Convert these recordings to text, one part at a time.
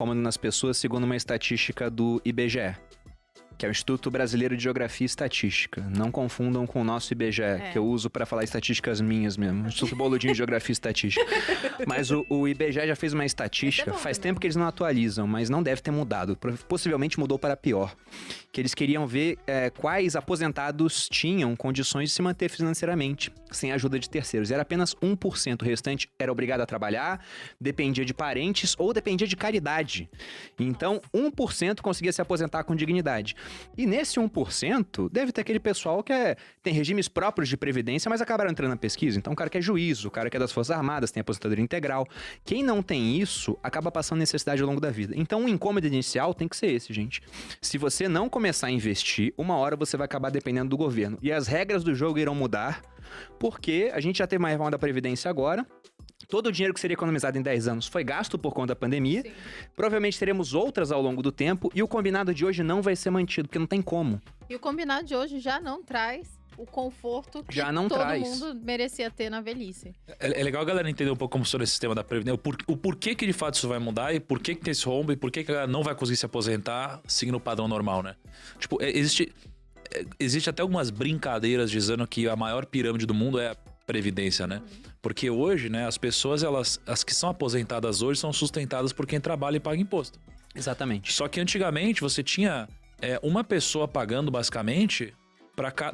incômodo nas pessoas, segundo uma estatística do IBGE, que é o Instituto Brasileiro de Geografia e Estatística. Não confundam com o nosso IBGE, que eu uso para falar estatísticas minhas mesmo. Instituto Boludinho de Geografia e Estatística. Mas o IBGE já fez uma estatística, faz tempo que eles não atualizam, mas não deve ter mudado. Possivelmente mudou para pior. Que eles queriam ver quais aposentados tinham condições de se manter financeiramente, sem a ajuda de terceiros. Era apenas 1%. O restante era obrigado a trabalhar, dependia de parentes ou dependia de caridade. Então, 1% conseguia se aposentar com dignidade. E nesse 1%, deve ter aquele pessoal que tem regimes próprios de previdência, mas acabaram entrando na pesquisa. Então, o cara que é juiz, o cara que é das Forças Armadas, tem aposentadoria integral. Quem não tem isso, acaba passando necessidade ao longo da vida. Então, o incômodo inicial tem que ser esse, gente. Se você não começar a investir, uma hora você vai acabar dependendo do governo. E as regras do jogo irão mudar, porque a gente já teve uma reforma da Previdência agora. Todo o dinheiro que seria economizado em 10 anos foi gasto por conta da pandemia. Sim. Provavelmente teremos outras ao longo do tempo. E o combinado de hoje não vai ser mantido, porque não tem como. E o combinado de hoje já não traz o conforto que todo mundo merecia ter na velhice. É legal a galera entender um pouco como funciona esse sistema da Previdência. O porquê que de fato isso vai mudar e por que tem esse rombo e por que a galera não vai conseguir se aposentar seguindo o padrão normal, né? Tipo, existe até algumas brincadeiras dizendo que a maior pirâmide do mundo é a Previdência, né? Porque hoje, né, as pessoas, as que são aposentadas hoje são sustentadas por quem trabalha e paga imposto. Exatamente. Só que antigamente você tinha uma pessoa pagando basicamente...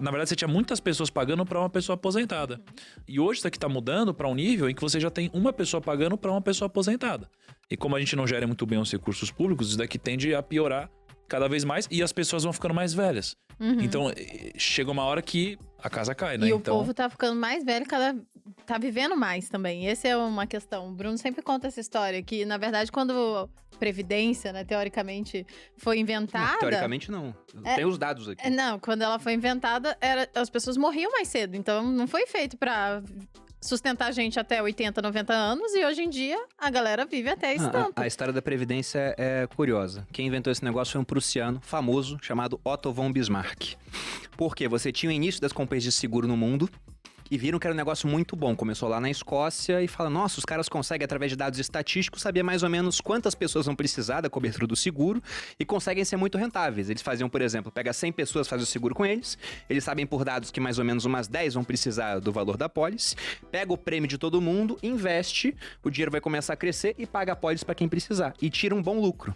Na verdade, você tinha muitas pessoas pagando para uma pessoa aposentada. E hoje isso aqui está mudando para um nível em que você já tem uma pessoa pagando para uma pessoa aposentada. E como a gente não gera muito bem os recursos públicos, isso daqui tende a piorar cada vez mais e as pessoas vão ficando mais velhas. Então, chega uma hora que a casa cai, né? E o povo tá ficando mais velho, tá vivendo mais também. Essa é uma questão. O Bruno sempre conta essa história, que na verdade quando Previdência, né, teoricamente foi inventada... Não, teoricamente não. Tem os dados aqui. Não, quando ela foi inventada, as pessoas morriam mais cedo. Então não foi feito pra sustentar a gente até 80, 90 anos. E hoje em dia, a galera vive até esse tanto. A história da Previdência é curiosa. Quem inventou esse negócio foi um prussiano famoso chamado Otto von Bismarck. Porque você tinha o início das companhias de seguro no mundo e viram que era um negócio muito bom. Começou lá na Escócia e fala, nossa, os caras conseguem, através de dados estatísticos, saber mais ou menos quantas pessoas vão precisar da cobertura do seguro e conseguem ser muito rentáveis. Eles faziam, por exemplo, pega 100 pessoas, faz o seguro com eles sabem por dados que mais ou menos umas 10 vão precisar do valor da pólice, pega o prêmio de todo mundo, investe, o dinheiro vai começar a crescer e paga a pólice para quem precisar. E tira um bom lucro.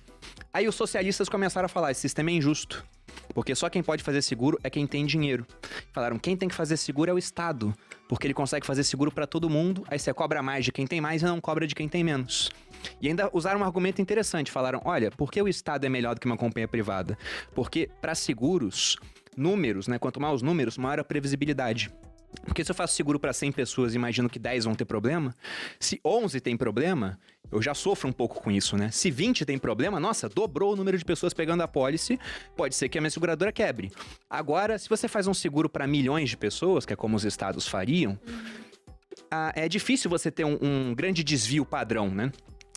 Aí os socialistas começaram a falar, esse sistema é injusto. Porque só quem pode fazer seguro é quem tem dinheiro. Falaram, quem tem que fazer seguro é o Estado. Porque ele consegue fazer seguro pra todo mundo, aí você cobra mais de quem tem mais e não cobra de quem tem menos. E ainda usaram um argumento interessante. Falaram, olha, por que o Estado é melhor do que uma companhia privada? Porque para seguros, números, né? Quanto mais os números, maior a previsibilidade. Porque se eu faço seguro para 100 pessoas, imagino que 10 vão ter problema. Se 11 tem problema, eu já sofro um pouco com isso, né? Se 20 tem problema, nossa, dobrou o número de pessoas pegando a pólice, pode ser que a minha seguradora quebre. Agora, se você faz um seguro para milhões de pessoas, que é como os estados fariam, é difícil você ter um grande desvio padrão, né?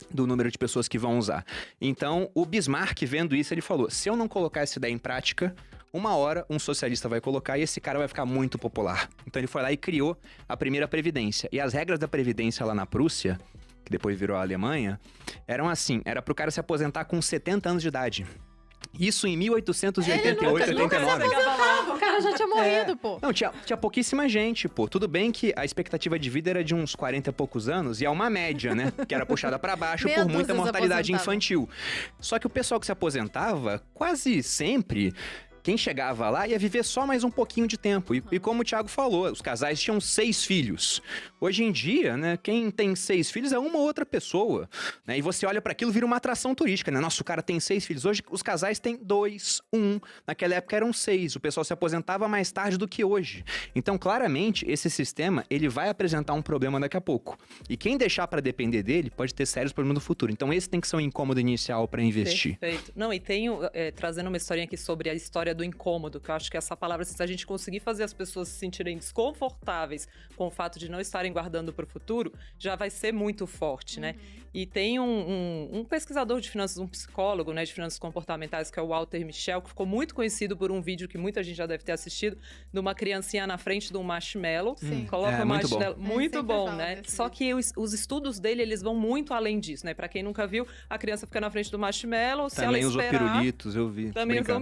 Do número de pessoas que vão usar. Então, o Bismarck, vendo isso, ele falou, se eu não colocar essa ideia em prática, uma hora um socialista vai colocar e esse cara vai ficar muito popular. Então ele foi lá e criou a primeira Previdência. E as regras da Previdência lá na Prússia, que depois virou a Alemanha, eram assim, era pro cara se aposentar com 70 anos de idade. Isso em 1888, 89. O cara já tinha morrido, pô. Não, tinha pouquíssima gente, pô. Tudo bem que a expectativa de vida era de uns 40 e poucos anos, e é uma média, né? Que era puxada pra baixo por muita mortalidade infantil. Só que o pessoal que se aposentava, quase sempre... Quem chegava lá ia viver só mais um pouquinho de tempo. E como o Thiago falou, os casais tinham 6 filhos. Hoje em dia, né, quem tem 6 filhos é uma ou outra pessoa. Né? E você olha para aquilo, vira uma atração turística, né? Nossa, o cara tem 6 filhos. Hoje os casais têm 2, 1. Naquela época eram 6. O pessoal se aposentava mais tarde do que hoje. Então, claramente, esse sistema, ele vai apresentar um problema daqui a pouco. E quem deixar para depender dele, pode ter sérios problemas no futuro. Então, esse tem que ser um incômodo inicial para investir. Perfeito. Não, e tenho, trazendo uma historinha aqui sobre a história história do incômodo, que eu acho que essa palavra, se a gente conseguir fazer as pessoas se sentirem desconfortáveis com o fato de não estarem guardando para o futuro, já vai ser muito forte, né? E tem um pesquisador de finanças, um psicólogo, né, de finanças comportamentais, que é o Walter Mischel, que ficou muito conhecido por um vídeo que muita gente já deve ter assistido, de uma criancinha na frente de um marshmallow. Coloca o marshmallow. Muito bom, né? Só que os estudos dele, eles vão muito além disso, né? Pra quem nunca viu, a criança fica na frente do marshmallow, se ela esperar... Também usou pirulitos, eu vi. Também usou...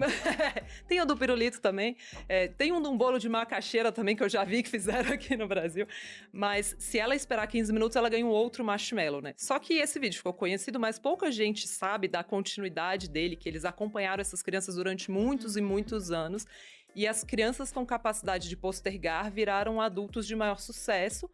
Tem o do pirulito também. Tem um de um bolo de macaxeira também, que eu já vi que fizeram aqui no Brasil. Mas se ela esperar 15 minutos, ela ganha um outro marshmallow, né? Só que esse vídeo ficou conhecido, mas pouca gente sabe da continuidade dele, que eles acompanharam essas crianças durante muitos e muitos anos. E as crianças com capacidade de postergar viraram adultos de maior sucesso.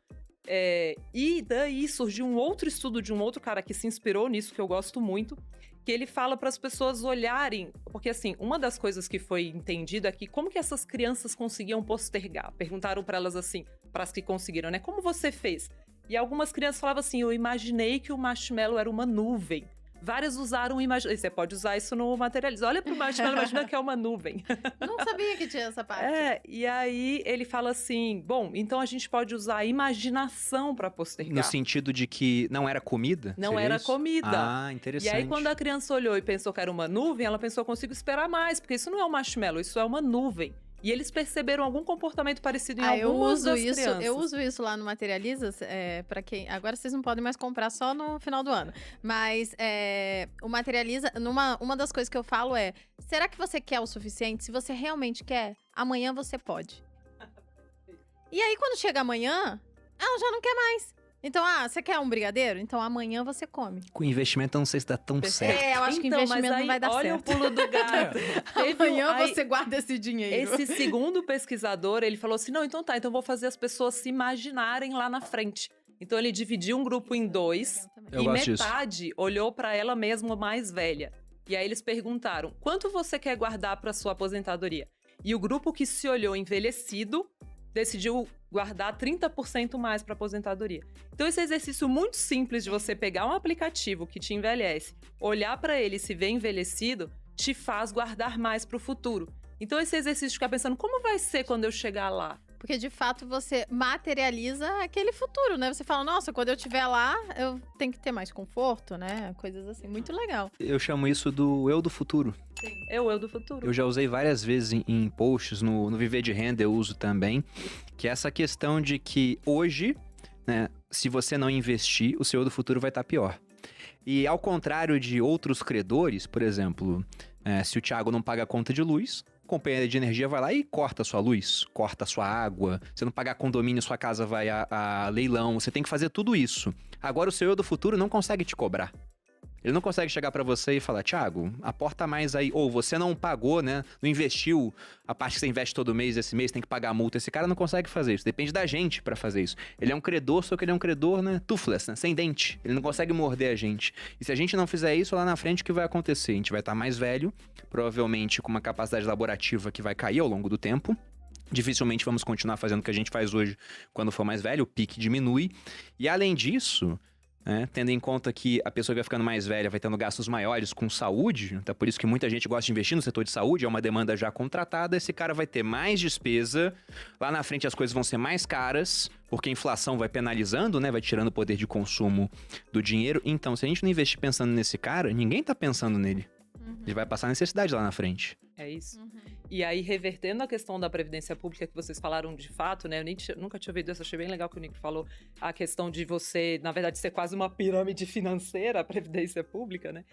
E daí surgiu um outro estudo de um outro cara que se inspirou nisso, que eu gosto muito, que ele fala para as pessoas olharem, porque assim, uma das coisas que foi entendido é que como que essas crianças conseguiam postergar? Perguntaram para elas assim, para as que conseguiram, né? Como você fez? E algumas crianças falavam assim, eu imaginei que o marshmallow era uma nuvem. Várias usaram você pode usar isso no materialismo. Olha pro marshmallow, imagina que é uma nuvem. Não sabia que tinha essa parte. E aí ele fala assim, bom, então a gente pode usar a imaginação para postergar. No sentido de que não era comida? Não era comida. Ah, interessante. E aí quando a criança olhou e pensou que era uma nuvem, ela pensou, eu consigo esperar mais, porque isso não é um marshmallow, isso é uma nuvem. E eles perceberam algum comportamento parecido em algumas das crianças. Eu uso isso lá no Materializas, para quem... Agora vocês não podem mais comprar só no final do ano. Mas o Materializa, uma das coisas que eu falo é, será que você quer o suficiente? Se você realmente quer, amanhã você pode. E aí, quando chega amanhã, ela já não quer mais. Então, você quer um brigadeiro? Então amanhã você come. Com investimento eu não sei se dá tão certo. Eu acho que investimento não vai dar certo. Olha o pulo do gato. Amanhã você guarda esse dinheiro. Esse segundo pesquisador, ele falou assim, não, então tá, então eu vou fazer as pessoas se imaginarem lá na frente. Então ele dividiu um grupo em dois e metade olhou para ela mesma mais velha. E aí eles perguntaram, quanto você quer guardar para sua aposentadoria? E o grupo que se olhou envelhecido decidiu guardar 30% mais para aposentadoria. Então esse exercício muito simples de você pegar um aplicativo que te envelhece, olhar para ele e se ver envelhecido, te faz guardar mais para o futuro. Então esse exercício de ficar pensando, como vai ser quando eu chegar lá? Porque, de fato, você materializa aquele futuro, né? Você fala, nossa, quando eu estiver lá, eu tenho que ter mais conforto, né? Coisas assim, muito legal. Eu chamo isso do eu do futuro. Sim, é o eu do futuro. Eu já usei várias vezes em posts, no Viver de Renda eu uso também, que é essa questão de que hoje, né, se você não investir, o seu eu do futuro vai estar pior. E ao contrário de outros credores, por exemplo, se o Thiago não paga a conta de luz, a companhia de energia vai lá e corta a sua luz, corta a sua água. Se não pagar condomínio, sua casa vai a leilão. Você tem que fazer tudo isso. Agora o seu eu do futuro não consegue te cobrar. Ele não consegue chegar pra você e falar, Thiago, aporta mais aí. Ou você não pagou, né? Não investiu a parte que você investe todo mês, esse mês tem que pagar a multa. Esse cara não consegue fazer isso. Depende da gente pra fazer isso. Ele é um credor, só que ele é um credor, né? Toothless, né? Sem dente. Ele não consegue morder a gente. E se a gente não fizer isso, lá na frente, o que vai acontecer? A gente vai estar mais velho, provavelmente com uma capacidade laborativa que vai cair ao longo do tempo. Dificilmente vamos continuar fazendo o que a gente faz hoje quando for mais velho. O pique diminui. E além disso... tendo em conta que a pessoa que vai ficando mais velha vai tendo gastos maiores com saúde, até por isso que muita gente gosta de investir no setor de saúde, é uma demanda já contratada, esse cara vai ter mais despesa, lá na frente as coisas vão ser mais caras, porque a inflação vai penalizando, né, vai tirando o poder de consumo do dinheiro. Então, se a gente não investir pensando nesse cara, ninguém tá pensando nele. Ele vai passar necessidade lá na frente. É isso. E aí, revertendo a questão da Previdência Pública que vocês falaram de fato, né? Eu nunca tinha ouvido isso, achei bem legal que o Nico falou. A questão de você, na verdade, ser quase uma pirâmide financeira, a Previdência Pública, né?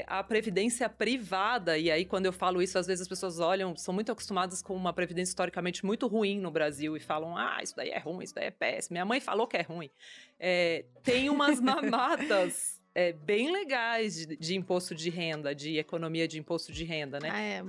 A Previdência Privada, e aí quando eu falo isso, às vezes as pessoas olham, são muito acostumadas com uma Previdência historicamente muito ruim no Brasil e falam, isso daí é ruim, isso daí é péssimo. Minha mãe falou que é ruim. Tem umas mamatas... bem legais de imposto de renda, de economia de imposto de renda, né?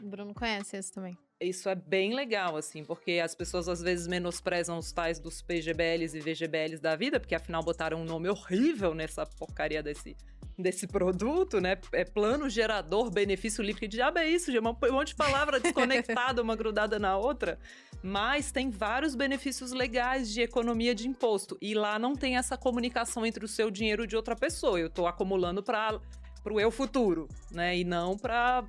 O Bruno conhece esse também. Isso é bem legal, assim, porque as pessoas às vezes menosprezam os tais dos PGBLs e VGBLs da vida, porque afinal botaram um nome horrível nessa porcaria desse produto, né? É plano gerador, benefício livre. Que diabo é isso, gente? Um monte de palavra desconectada, uma grudada na outra. Mas tem vários benefícios legais de economia de imposto. E lá não tem essa comunicação entre o seu dinheiro e de outra pessoa. Eu tô acumulando para pro eu futuro, né? E não pra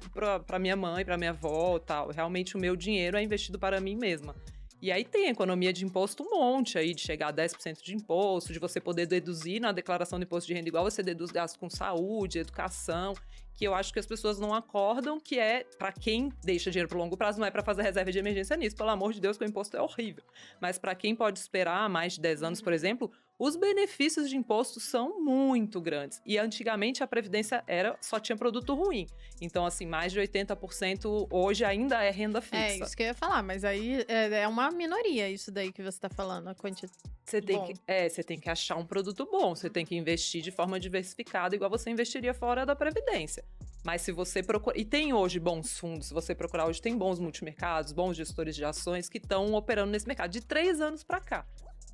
minha mãe, pra minha avó e tal. Realmente o meu dinheiro é investido para mim mesma. E aí tem economia de imposto um monte aí, de chegar a 10% de imposto, de você poder deduzir na declaração do imposto de renda igual você deduz gasto com saúde, educação, que eu acho que as pessoas não acordam, que é para quem deixa dinheiro pro longo prazo, não é para fazer reserva de emergência nisso, pelo amor de Deus, que o imposto é horrível. Mas para quem pode esperar mais de 10 anos, por exemplo, os benefícios de imposto são muito grandes. E antigamente a Previdência só tinha produto ruim. Então, assim, mais de 80% hoje ainda é renda fixa. É isso que eu ia falar, mas aí é uma minoria isso daí que você tá falando, a quantidade. Você tem que achar um produto bom, você tem que investir de forma diversificada, igual você investiria fora da Previdência. Mas se você procurar... E tem hoje bons fundos, se você procurar hoje, tem bons multimercados, bons gestores de ações que estão operando nesse mercado de 3 anos para cá.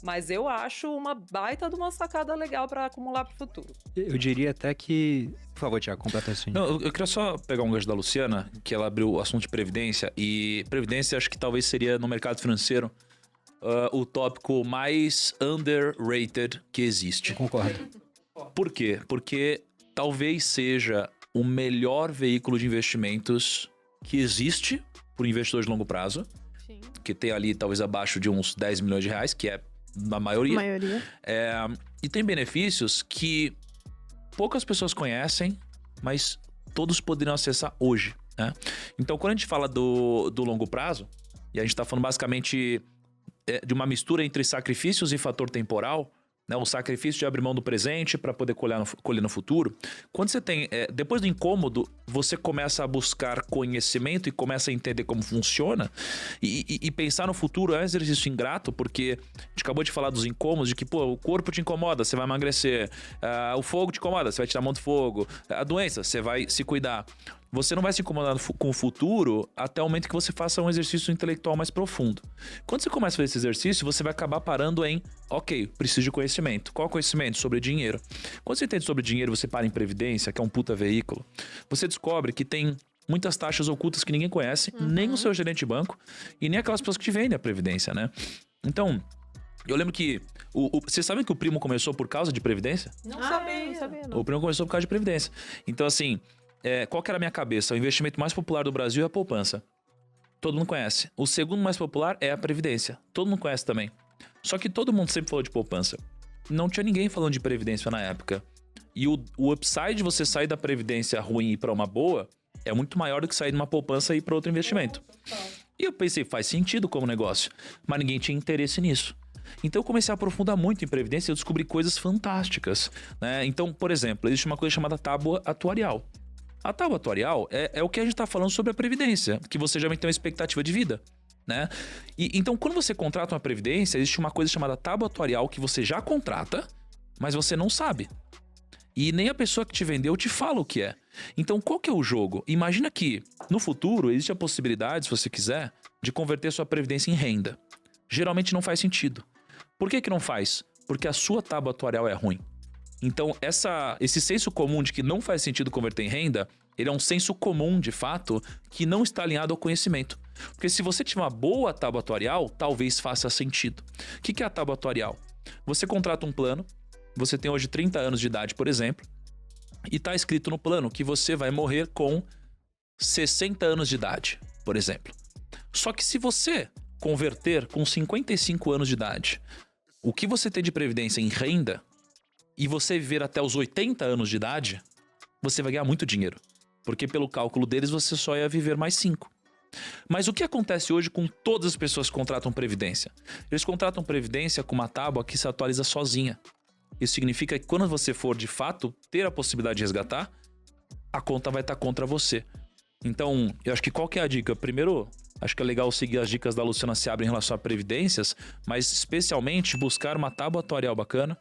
Mas eu acho uma baita de uma sacada legal para acumular para o futuro. Eu diria até que... Por favor, Thiago, completa assim. Não, eu queria só pegar um gancho da Luciana, que ela abriu o assunto de previdência. E previdência acho que talvez seria no mercado financeiro o tópico mais underrated que existe. Eu concordo. Por quê? Porque talvez seja o melhor veículo de investimentos que existe para o investidor de longo prazo, Sim. que tem ali talvez abaixo de uns 10 milhões de reais, que é na maioria. E tem benefícios que poucas pessoas conhecem, mas todos poderiam acessar hoje, né? Então, quando a gente fala do longo prazo, e a gente está falando basicamente de uma mistura entre sacrifícios e fator temporal, né? O sacrifício de abrir mão do presente para poder colher no futuro. Quando você tem... depois do incômodo, você começa a buscar conhecimento e começa a entender como funciona. E pensar no futuro é um exercício ingrato, porque a gente acabou de falar dos incômodos, de que, pô, o corpo te incomoda, você vai emagrecer. O fogo te incomoda, você vai tirar a mão do fogo. A doença, você vai se cuidar. Você não vai se incomodar com o futuro até o momento que você faça um exercício intelectual mais profundo. Quando você começa a fazer esse exercício, você vai acabar parando em, ok, preciso de conhecimento. Qual conhecimento? Sobre dinheiro. Quando você entende sobre dinheiro, você para em previdência, que é um puta veículo, você descobre que tem muitas taxas ocultas que ninguém conhece, nem o seu gerente de banco e nem aquelas pessoas que te vendem a previdência, né? Então, eu lembro que... Vocês sabem que o primo começou por causa de previdência? Não Não sabia. sabia, não. O primo começou por causa de previdência. Então, assim... qual que era a minha cabeça? O investimento mais popular do Brasil é a poupança. Todo mundo conhece. O segundo mais popular é a previdência. Todo mundo conhece também. Só que todo mundo sempre falou de poupança. Não tinha ninguém falando de previdência na época. E o upside de você sair da previdência ruim e ir para uma boa é muito maior do que sair de uma poupança e ir para outro investimento. E eu pensei, faz sentido como negócio. Mas ninguém tinha interesse nisso. Então eu comecei a aprofundar muito em previdência e eu descobri coisas fantásticas, né? Então, por exemplo, existe uma coisa chamada tábua atuarial. A tábua atuarial é o que a gente está falando sobre a previdência, que você geralmente tem uma expectativa de vida, né? Então, quando você contrata uma previdência, existe uma coisa chamada tábua atuarial que você já contrata, mas você não sabe. E nem a pessoa que te vendeu te fala o que é. Então, qual que é o jogo? Imagina que, no futuro, existe a possibilidade, se você quiser, de converter sua previdência em renda. Geralmente não faz sentido. Por que não faz? Porque a sua tábua atuarial é ruim. Então, esse senso comum de que não faz sentido converter em renda, ele é um senso comum, de fato, que não está alinhado ao conhecimento. Porque se você tiver uma boa tábua atuarial, talvez faça sentido. O que é a tábua atuarial? Você contrata um plano, você tem hoje 30 anos de idade, por exemplo, e está escrito no plano que você vai morrer com 60 anos de idade, por exemplo. Só que se você converter com 55 anos de idade, o que você tem de previdência em renda, e você viver até os 80 anos de idade, você vai ganhar muito dinheiro. Porque pelo cálculo deles, você só ia viver mais 5. Mas o que acontece hoje com todas as pessoas que contratam previdência? Eles contratam previdência com uma tábua que se atualiza sozinha. Isso significa que quando você for, de fato, ter a possibilidade de resgatar, a conta vai estar contra você. Então, eu acho que qual que é a dica? Primeiro, acho que é legal seguir as dicas da Luciana Seabra em relação a previdências, mas especialmente buscar uma tábua atuarial bacana,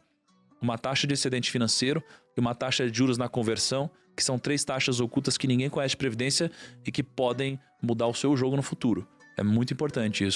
uma taxa de excedente financeiro e uma taxa de juros na conversão, que são 3 taxas ocultas que ninguém conhece de previdência e que podem mudar o seu jogo no futuro. É muito importante isso.